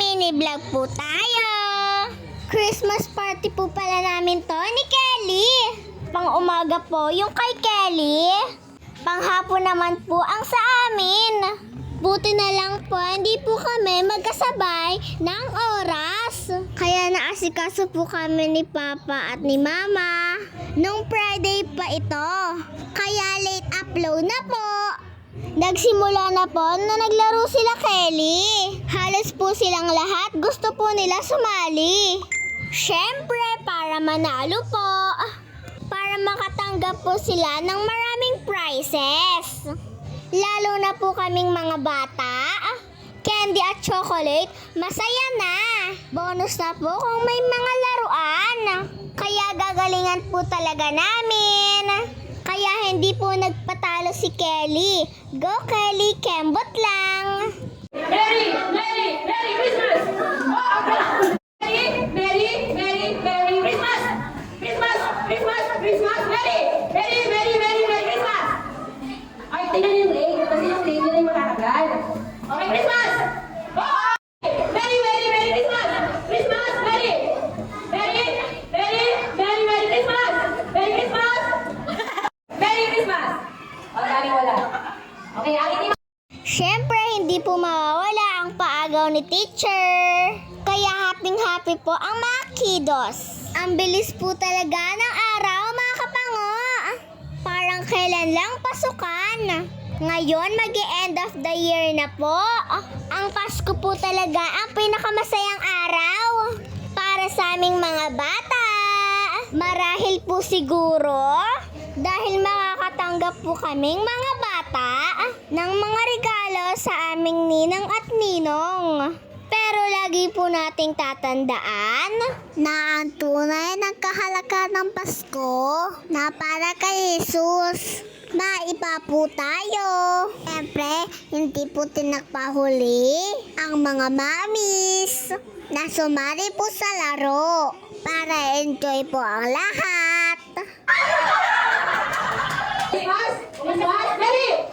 Mini vlog po tayo. Christmas party po pala namin to ni Kelly. Pang umaga po yung kay Kelly. Panghapon naman po ang sa amin. Buti na lang po, hindi po kami magkasabay ng oras. Kaya naasikaso po kami ni Papa at ni Mama. Nung Friday pa ito. Kaya late upload na po. Nagsimula na po na naglaro sila Kelly. Halos po silang lahat gusto po nila sumali. Syempre, para manalo po. Para makatanggap po sila ng maraming prizes. Lalo na po kaming mga bata. Candy at chocolate, masaya na. Bonus na po kung may mga laruan. Kaya gagalingan po talaga namin. Kaya hindi po nagpatalo si Kelly. Go Kelly, kembot lang. Merry Christmas! Merry Christmas! Christmas! Merry Christmas! Ay, tingnan yung lane. Kasi yung lane yun ay matatagal. Okay, Christmas! Oh! Merry Christmas! Christmas! Merry Christmas! Merry Christmas! Merry Christmas! O, daming wala. Okay, ang itim. Siyempre, hindi po mawawala ang paagaw ni teacher. Kaya happy po ang mga kiddos. Ang bilis po talaga ng araw, mga kapango. Parang kailan lang pasukan. Ngayon, mag-end of the year na po. Ang Pasko po talaga ang pinakamasayang araw para sa aming mga bata. Marahil po siguro dahil makakatanggap po kaming mga bata ng mga regalo sa aming ninang at ninong. Pero lagi po nating tatandaan na ang tunay ng kahalaga ng Pasko na para kay Jesus. Maiba po tayo. Siyempre, hindi po tinagpahuli ang mga mamis na sumali po sa laro para enjoy po ang lahat. Christmas! Merry Christmas!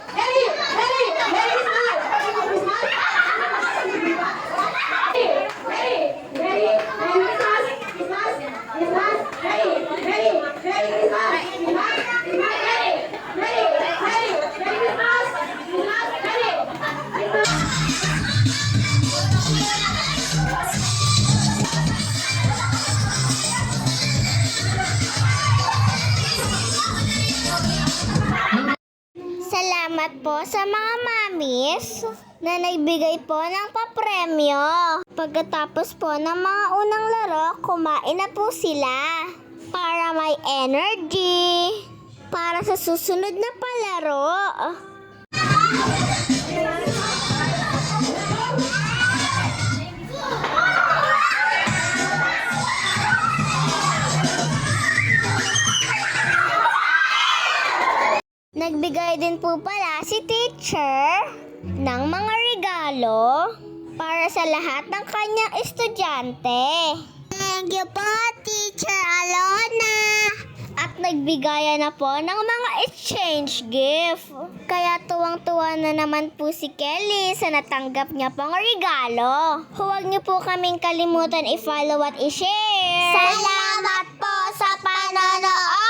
Salamat po sa mga mamis na nagbigay po ng papremyo. Pagkatapos po ng mga unang laro, kumain na po sila para may energy para sa susunod na palaro. Nagbigay din po pala si teacher ng mga regalo para sa lahat ng kanyang estudyante. Thank you po, Teacher Alona! At nagbigayan na po ng mga exchange gift. Kaya tuwang-tuwa na naman po si Kelly sa natanggap niya pang regalo. Huwag niyo po kaming kalimutan i-follow at i-share. Salamat po sa panonood!